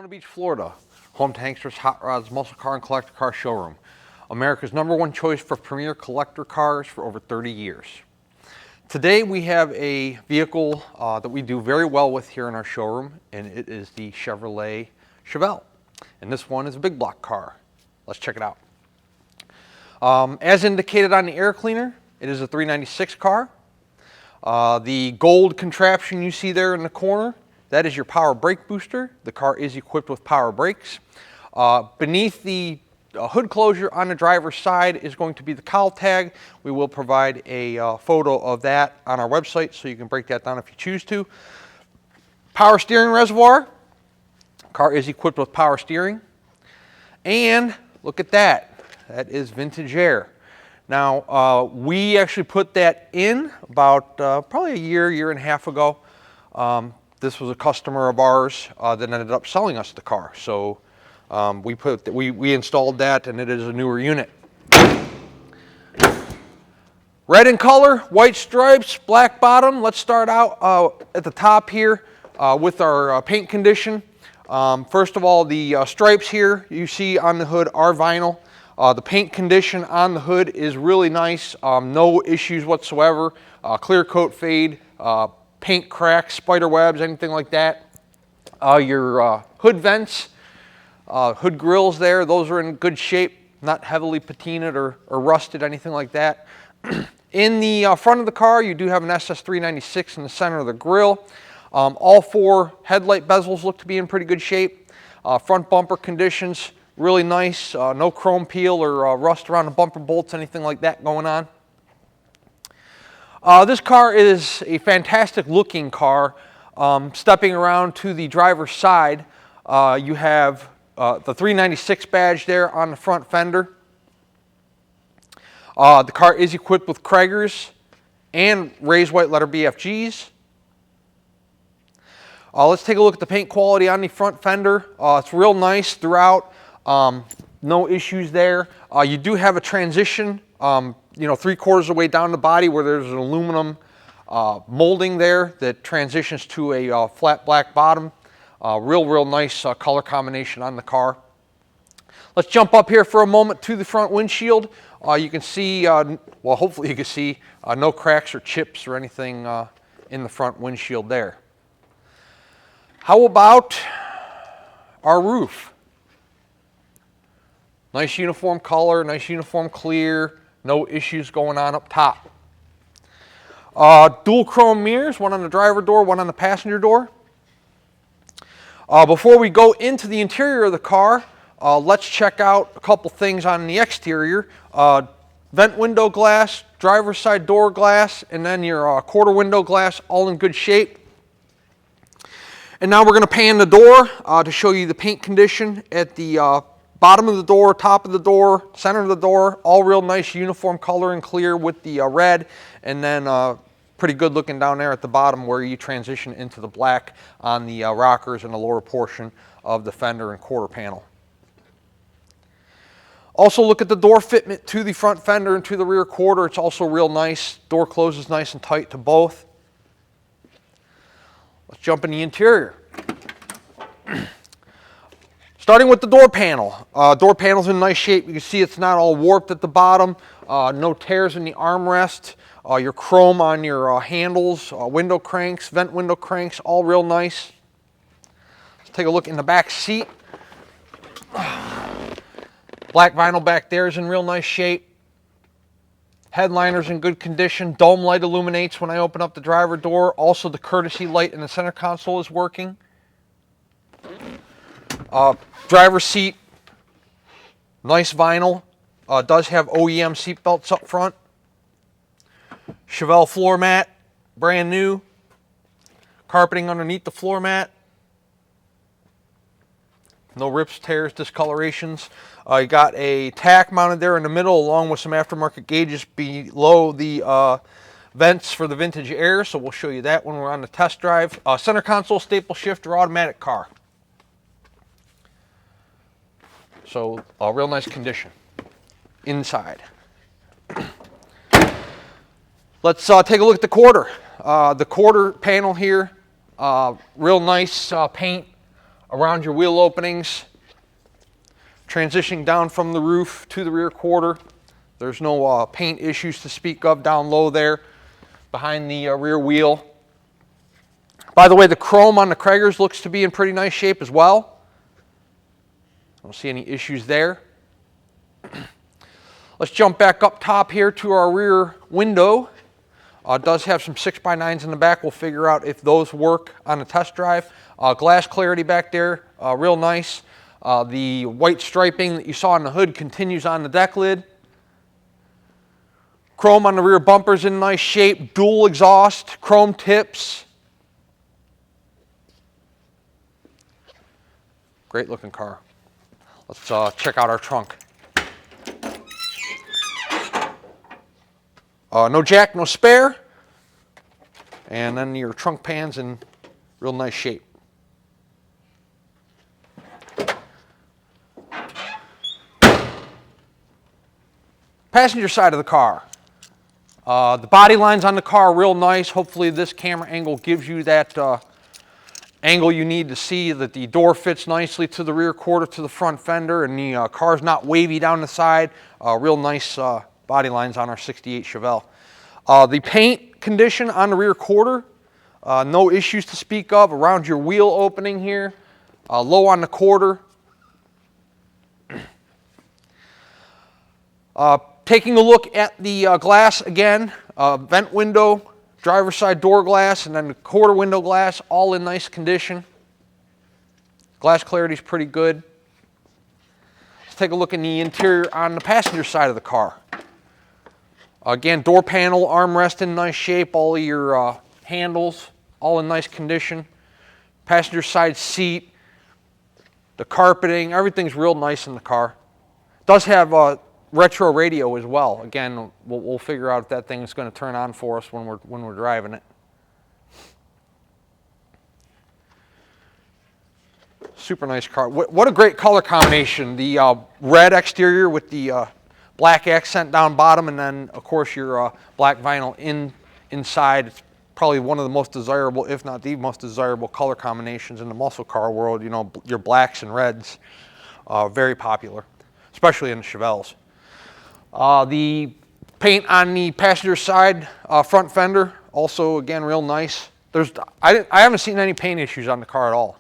Daytona Beach, Florida, home to Hankster's Hot Rods Muscle Car and Collector Car Showroom. America's #1 choice for premier collector cars for over 30 years. Today we have a vehicle that we do very well with here in our showroom, and it is the Chevrolet Chevelle. And this one is a big block car. Let's check it out. As indicated on the air cleaner, it is a 396 car. The gold contraption you see there in the corner, that is your power brake booster. The car is equipped with power brakes. Beneath the hood closure on the driver's side is going to be the cowl tag. We will provide a photo of that on our website so you can break that down if you choose to. Power steering reservoir. Car is equipped with power steering. And look at that. That is vintage air. Now, we actually put that in about probably a year and a half ago. This was a customer of ours that ended up selling us the car. So we installed that, and it is a newer unit. Red in color, white stripes, black bottom. Let's start out at the top here with our paint condition. First of all, the stripes here you see on the hood are vinyl. The paint condition on the hood is really nice. No issues whatsoever. Clear coat fade, paint cracks, spider webs, anything like that. Your hood vents, hood grills there, those are in good shape, not heavily patinaed or rusted, anything like that. In the front of the car, you do have an SS396 in the center of the grille. All four headlight bezels look to be in pretty good shape. Front bumper conditions, really nice. No chrome peel or rust around the bumper bolts, anything like that going on. This car is a fantastic looking car. Stepping around to the driver's side, you have the 396 badge there on the front fender. The car is equipped with Krager's and raised white letter BFGs. Let's take a look at the paint quality on the front fender. It's real nice throughout. No issues there. You do have a transition, 3/4 of the way down the body where there's an aluminum molding there that transitions to a flat black bottom. Real nice color combination on the car. Let's jump up here for a moment to the front windshield. You can see, well, hopefully you can see no cracks or chips or anything in the front windshield there. How about our roof? Nice uniform color, nice uniform clear, no issues going on up top. Dual chrome mirrors, one on the driver door, one on the passenger door. Before we go into the interior of the car, let's check out a couple things on the exterior. Vent window glass, driver's side door glass, and then your quarter window glass, all in good shape. And now we're going to pan the door to show you the paint condition at the bottom of the door, top of the door, center of the door, all real nice uniform color and clear with the red, and then pretty good looking down there at the bottom where you transition into the black on the rockers and the lower portion of the fender and quarter panel. Also look at the door fitment to the front fender and to the rear quarter. It's also real nice. Door closes nice and tight to both. Let's jump in the interior. Starting with the door panel. Door panel's in nice shape. You can see it's not all warped at the bottom. No tears in the armrest. Your chrome on your handles, window cranks, vent window cranks, all real nice. Let's take a look in the back seat. Black vinyl back there is in real nice shape. Headliner's in good condition. Dome light illuminates when I open up the driver door. Also, the courtesy light in the center console is working. Driver's seat, nice vinyl. Does have OEM seat belts up front. Chevelle floor mat, brand new. Carpeting underneath the floor mat. No rips, tears, discolorations. You got a tack mounted there in the middle along with some aftermarket gauges below the vents for the vintage air. So we'll show you that when we're on the test drive. Center console, staple shifter, automatic car. So real nice condition inside. Let's take a look at the quarter. The quarter panel here, real nice paint. around your wheel openings, transitioning down from the roof to the rear quarter. There's no paint issues to speak of down low there behind the rear wheel. By the way, the chrome on the Kragers looks to be in pretty nice shape as well. I don't see any issues there. Let's jump back up top here to our rear window. It does have some 6x9s in the back. We'll figure out if those work on the test drive. Glass clarity back there, real nice. The white striping that you saw on the hood continues on the deck lid. Chrome on the rear bumpers in nice shape. Dual exhaust, chrome tips. Great looking car. Let's check out our trunk. No jack, no spare. And then your trunk pan's in real nice shape. Passenger side of the car. The body lines on the car are real nice. Hopefully this camera angle gives you that angle you need to see that the door fits nicely to the rear quarter to the front fender, and the car's not wavy down the side. Real nice body lines on our 68 Chevelle. The paint condition on the rear quarter, no issues to speak of. Around your wheel opening here, low on the quarter. Taking a look at the glass again, vent window, driver's side door glass, and then the quarter window glass, all in nice condition. Glass clarity is pretty good. Let's take a look in the interior on the passenger side of the car. Again, door panel, armrest in nice shape, all of your handles, all in nice condition. Passenger side seat, the carpeting, everything's real nice in the car. It does have a retro radio as well. Again, we'll figure out if that thing is going to turn on for us when we're driving it. Super nice car. What a great color combination. The red exterior with the black accent down bottom, and then of course your black vinyl inside. It's probably one of the most desirable, if not the most desirable color combinations in the muscle car world. You know, your blacks and reds, very popular, especially in the Chevelles. The paint on the passenger side front fender, also again real nice. I haven't seen any paint issues on the car at all.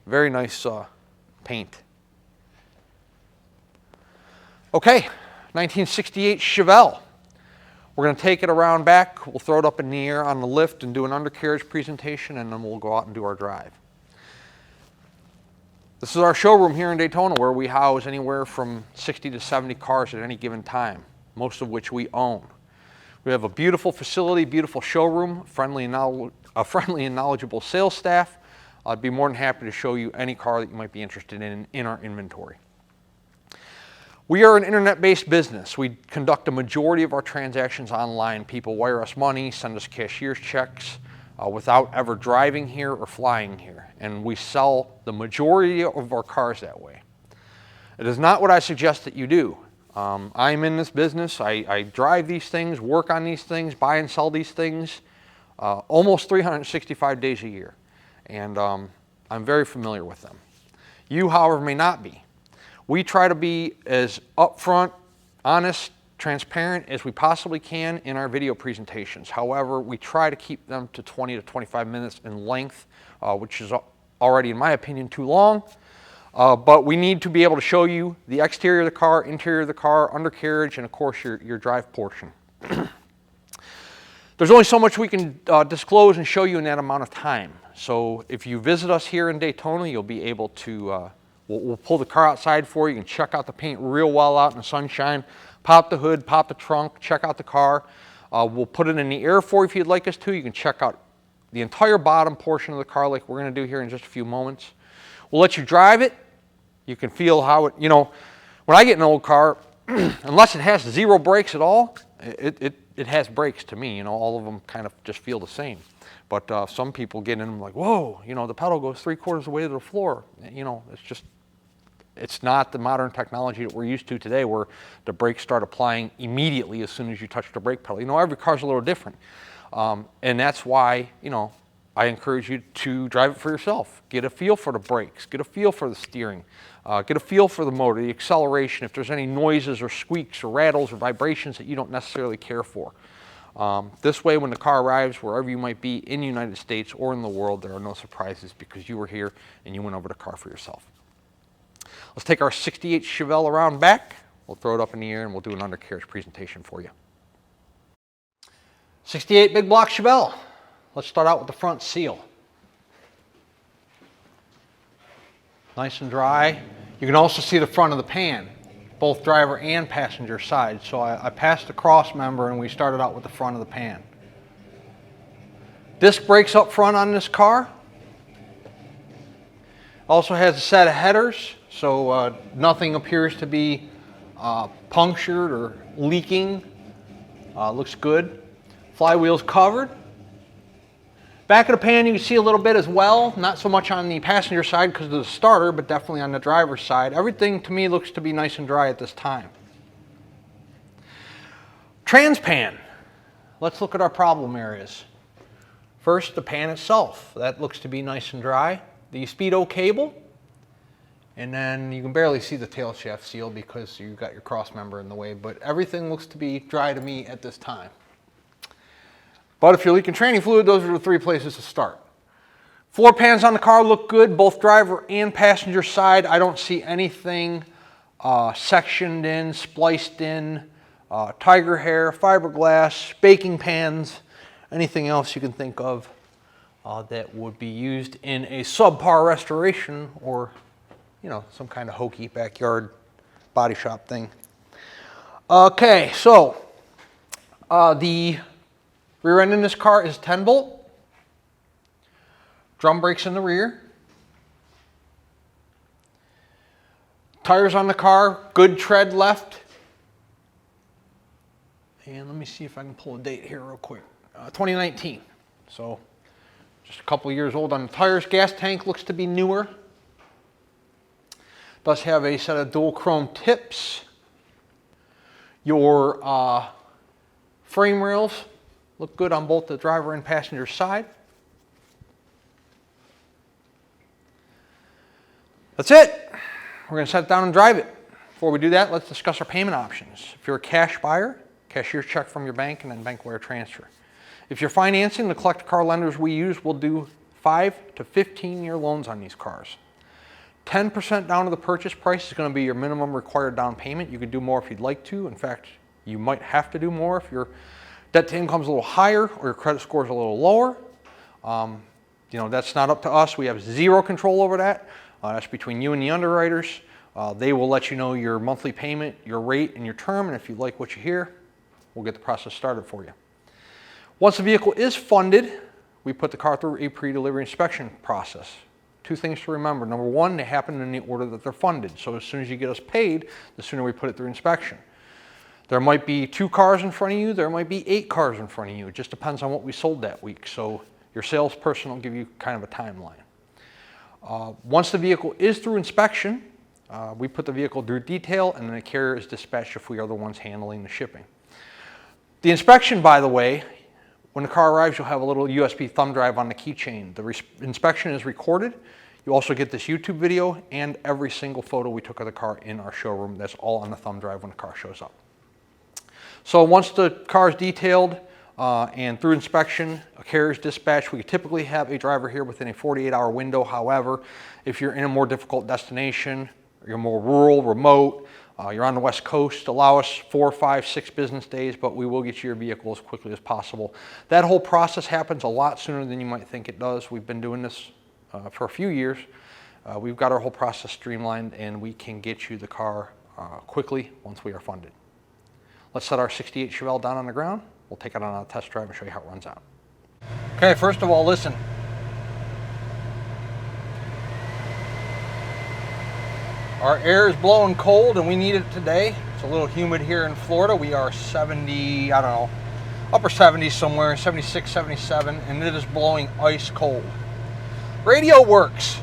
Very nice paint. Okay, 1968 Chevelle. We're going to take it around back. We'll throw it up in the air on the lift and do an undercarriage presentation, and then we'll go out and do our drive. This is our showroom here in Daytona, where we house anywhere from 60 to 70 cars at any given time, most of which we own. We have a beautiful facility, beautiful showroom, friendly and knowledgeable sales staff. I'd be more than happy to show you any car that you might be interested in our inventory. We are an internet-based business. We conduct a majority of our transactions online. People wire us money, send us cashier's checks without ever driving here or flying here. And we sell the majority of our cars that way. It is not what I suggest that you do. I'm in this business. I drive these things, work on these things, buy and sell these things almost 365 days a year. And I'm very familiar with them. You, however, may not be. We try to be as upfront, honest, transparent as we possibly can in our video presentations. However, we try to keep them to 20 to 25 minutes in length, which is already, in my opinion, too long. But we need to be able to show you the exterior of the car, interior of the car, undercarriage, and of course your drive portion. There's only so much we can disclose and show you in that amount of time. So if you visit us here in Daytona, you'll be able to, we'll pull the car outside for you. You can check out the paint real well out in the sunshine, pop the hood, pop the trunk, check out the car. We'll put it in the air for you if you'd like us to. You can check out the entire bottom portion of the car like we're going to do here in just a few moments. We'll let you drive it. You can feel how it, you know, when I get an old car, unless it has zero brakes at all, it has brakes to me. You know, all of them kind of just feel the same. But some people get in them like, whoa, you know, the pedal goes 3/4 of the way to the floor. You know, it's not the modern technology that we're used to today where the brakes start applying immediately as soon as you touch the brake pedal. You know, every car's a little different. And that's why, you know, I encourage you to drive it for yourself. Get a feel for the brakes, get a feel for the steering, get a feel for the motor, the acceleration, if there's any noises or squeaks or rattles or vibrations that you don't necessarily care for. This way, when the car arrives, wherever you might be in the United States or in the world, there are no surprises because you were here and you went over the car for yourself. Let's take our 68 Chevelle around back. We'll throw it up in the air and we'll do an undercarriage presentation for you. 68 big block Chevelle. Let's start out with the front seal. Nice and dry. You can also see the front of the pan, both driver and passenger side. So I passed the cross member and we started out with the front of the pan. Disc brakes up front on this car. Also has a set of headers, so nothing appears to be punctured or leaking. Looks good. Flywheel's covered. Back of the pan you can see a little bit as well, not so much on the passenger side because of the starter, but definitely on the driver's side. Everything to me looks to be nice and dry at this time. Trans pan. Let's look at our problem areas. First, the pan itself. That looks to be nice and dry. The speedo cable, and then you can barely see the tail shaft seal because you've got your cross member in the way, but everything looks to be dry to me at this time. But if you're leaking training fluid, those are the three places to start. Floor pans on the car look good, both driver and passenger side. I don't see anything sectioned in, spliced in, tiger hair, fiberglass, baking pans, anything else you can think of that would be used in a subpar restoration or, you know, some kind of hokey backyard body shop thing. Okay, so the rear end in this car is 10 bolt. Drum brakes in the rear. Tires on the car, good tread left. And let me see if I can pull a date here real quick. 2019, so just a couple years old on the tires. Gas tank looks to be newer. Does have a set of dual chrome tips. Your frame rails look good on both the driver and passenger side. That's it. We're going to set it down and drive it. Before we do that, let's discuss our payment options. If you're a cash buyer, cashier's check from your bank and then bank wire transfer. If you're financing, the collector car lenders we use will do 5 to 15-year loans on these cars. 10% down to the purchase price is going to be your minimum required down payment. You can do more if you'd like to. In fact, you might have to do more if your debt to income is a little higher or your credit score is a little lower. You know, that's not up to us. We have zero control over that. That's between you and the underwriters. They will let you know your monthly payment, your rate, and your term. And if you like what you hear, we'll get the process started for you. Once the vehicle is funded, we put the car through a pre-delivery inspection process. Two things to remember. Number one, they happen in the order that they're funded. So as soon as you get us paid, the sooner we put it through inspection. There might be 2 cars in front of you. There might be 8 cars in front of you. It just depends on what we sold that week. So your salesperson will give you kind of a timeline. Once the vehicle is through inspection, we put the vehicle through detail and then the carrier is dispatched if we are the ones handling the shipping. The inspection, by the way, when the car arrives, you'll have a little USB thumb drive on the keychain. The inspection is recorded. You also get this YouTube video and every single photo we took of the car in our showroom. That's all on the thumb drive when the car shows up. So once the car is detailed and through inspection, a carrier is dispatched. We typically have a driver here within a 48-hour window. However, if you're in a more difficult destination, you're more rural, remote, you're on the West Coast, allow us 4, 5, 6 business days, but we will get you your vehicle as quickly as possible. That whole process happens a lot sooner than you might think it does. We've been doing this for a few years. We've got our whole process streamlined and we can get you the car quickly once we are funded. Let's set our 68 Chevelle down on the ground. We'll take it on a test drive and show you how it runs out. Okay, first of all, listen. Our air is blowing cold and we need it today. It's a little humid here in Florida. We are 70, I don't know, upper 70s somewhere, 76, 77, and it is blowing ice cold. Radio works.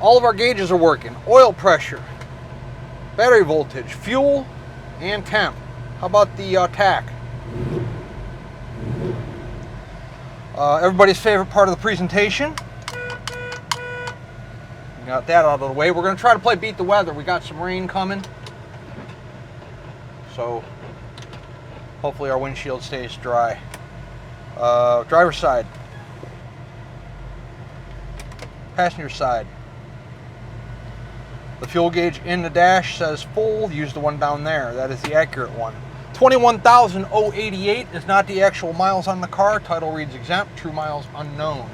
All of our gauges are working. Oil pressure, battery voltage, fuel, and temp. How about the tach? Everybody's favorite part of the presentation. Got that out of the way. We're going to try to play beat the weather. We got some rain coming, so hopefully our windshield stays dry. Driver's side, passenger side. The fuel gauge in the dash says full. Use the one down there. That is the accurate one. 21,088 is not the actual miles on the car. Title reads exempt. True miles unknown.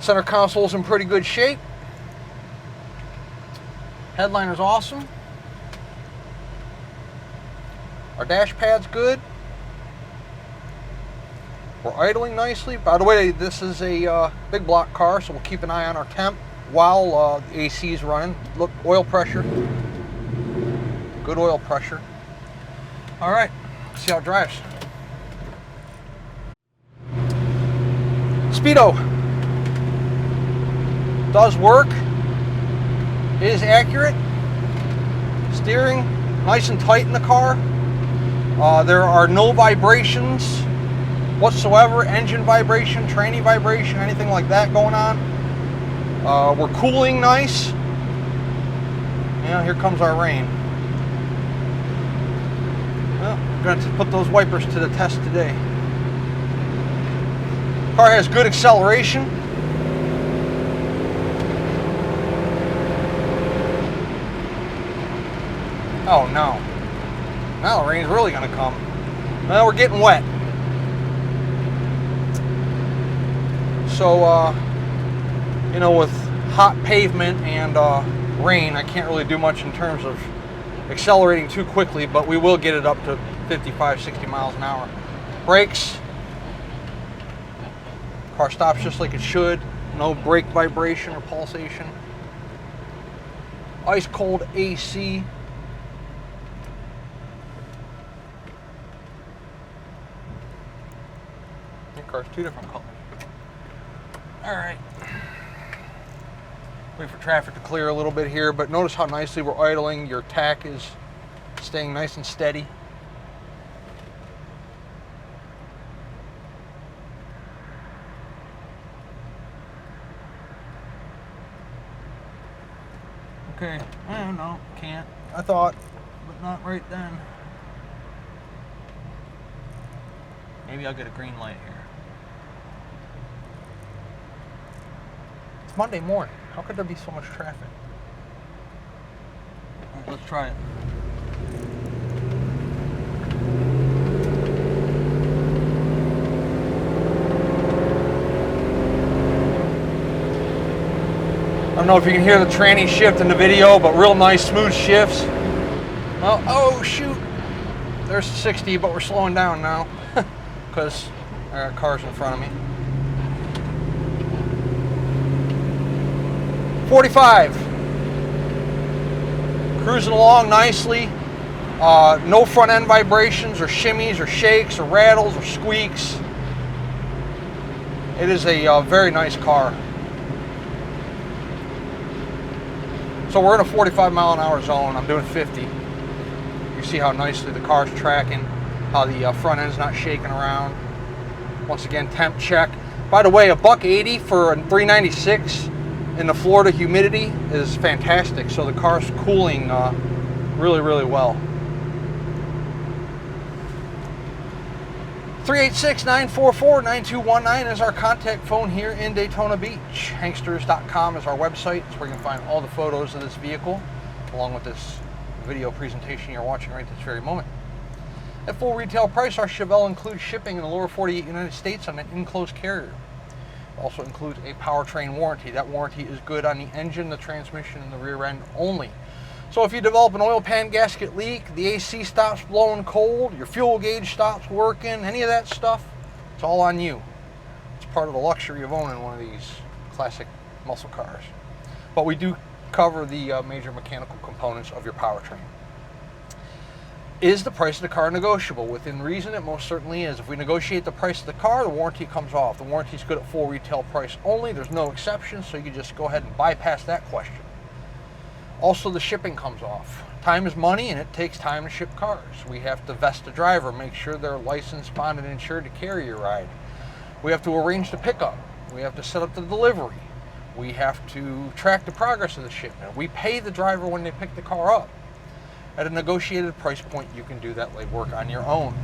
Center console's in pretty good shape. Headliner's awesome. Our dash pad's good. We're idling nicely. By the way, this is a big block car, so we'll keep an eye on our temp while the AC is running. Look, oil pressure. Good oil pressure. All right, let's see how it drives. Speedo does work. It is accurate. Steering nice and tight in the car. There are no vibrations whatsoever. Engine vibration, tranny vibration, anything like that going on. We're cooling nice. Yeah, here comes our rain. Well, we're going to put those wipers to the test today. Car has good acceleration. Oh no. Now the rain's really going to come. Well, we're getting wet. So, you know, with hot pavement and rain, I can't really do much in terms of accelerating too quickly, but we will get it up to 55, 60 miles an hour. Brakes. Car stops just like it should. No brake vibration or pulsation. Ice cold AC. The car's two different colors. All right. Wait for traffic to clear a little bit here, but notice how nicely we're idling. Your tach is staying nice and steady. Okay, oh no, can't. I thought, but not right then. Maybe I'll get a green light here. It's Monday morning. How could there be so much traffic? All right, let's try it. I don't know if you can hear the tranny shift in the video, but real nice smooth shifts. Well, oh shoot. There's 60, but we're slowing down now because I got cars in front of me. 45. Cruising along nicely. No front end vibrations or shimmies or shakes or rattles or squeaks. It is a very nice car. So we're in a 45 mile an hour zone. I'm doing 50. You see how nicely the car's tracking, how the front end's not shaking around. Once again, temp check. By the way, $1.80 for a 396 in the Florida humidity is fantastic. So the car's cooling really, really well. 386-944-9219 is our contact phone here in Daytona Beach. Hanksters.com is our website. It's where you can find all the photos of this vehicle, along with this video presentation you're watching right this very moment. At full retail price, our Chevelle includes shipping in the lower 48 United States on an enclosed carrier. It also includes a powertrain warranty. That warranty is good on the engine, the transmission, and the rear end only. So if you develop an oil pan gasket leak, the AC stops blowing cold, your fuel gauge stops working, any of that stuff, it's all on you. It's part of the luxury of owning one of these classic muscle cars. But we do cover the major mechanical components of your powertrain. Is the price of the car negotiable? Within reason, it most certainly is. If we negotiate the price of the car, the warranty comes off. The warranty is good at full retail price only. There's no exceptions, so you can just go ahead and bypass that question. Also, the shipping comes off. Time is money, and it takes time to ship cars. We have to vest the driver, make sure they're licensed, bonded, and insured to carry your ride. We have to arrange the pickup. We have to set up the delivery. We have to track the progress of the shipment. We pay the driver when they pick the car up. At a negotiated price point, you can do that legwork on your own.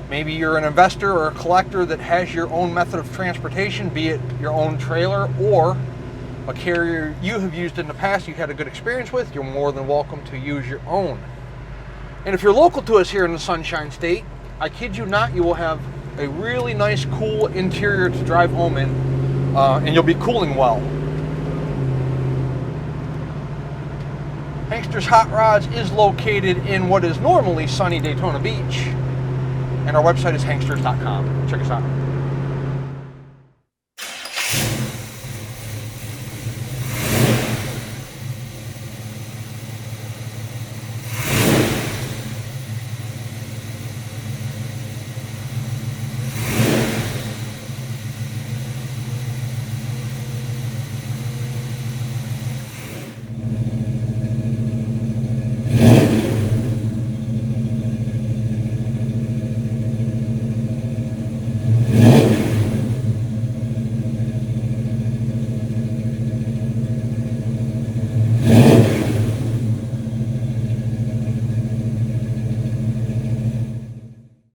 Maybe you're an investor or a collector that has your own method of transportation, be it your own trailer or a carrier you have used in the past you had a good experience with. You're more than welcome to use your own. And if you're local to us here in the Sunshine State, I kid you not, you will have a really nice, cool interior to drive home in, and you'll be cooling well. Hankster's Hot Rods is located in what is normally sunny Daytona Beach, and our website is hanksters.com. Check us out.